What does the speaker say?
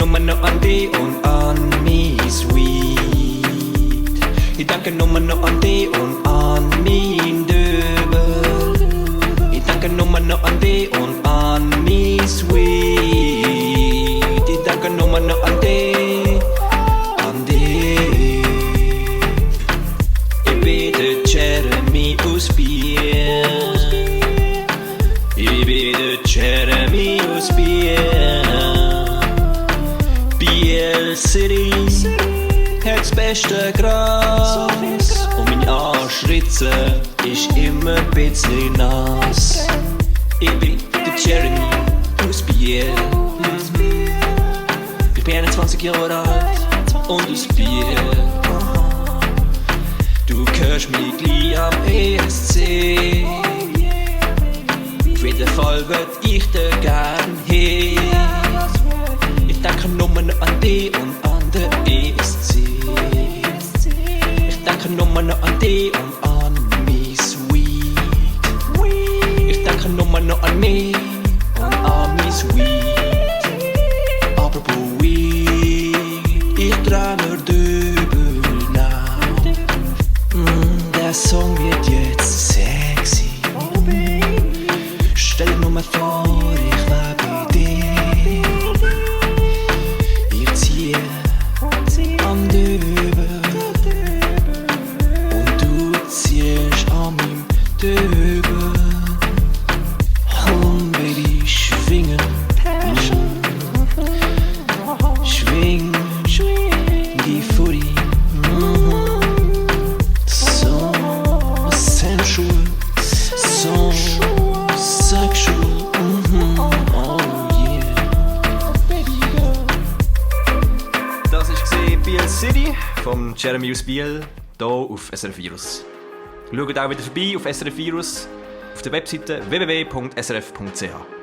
nur noch an dich und an mich, sweet. Ich denke nur noch an dich und an mein Döbel. Ich denke nur noch an dich und an mich, sweet. Ich denke nur noch an dich, an dich. Ich bin der Jeremy aus Biel. Ich bin der Jeremy aus Biel. Biel City hat das beste Gras. Und meine Arschritze ist immer ein bisschen nass. Ich bin der Jeremy aus Biel. Ich bin 21 Jahre alt und aus Biel. Du hörst mich gleich am ESC. Auf jeden Fall würd ich dir gern hin. Ich denke nur noch an dich und an den ESC. Ich denke nur noch an dich und an mich, sweet. Ich denke nur noch an mich und an mich, sweet. Aber Weed, ich träume drüber nach. Der Song wird jetzt sexy. Stell dir nur mal vor, ich wär bei dir. Ich ziehe am Döbel und du ziehst an meinem Döbel. Und Baby, schwingen, schwing die Furry. So sensual, so sexual, oh yeah. Das war Biel City vom Jeremy aus Biel, hier auf SRF Virus. Schaut auch wieder vorbei auf SRF Virus auf der Webseite www.srf.ch.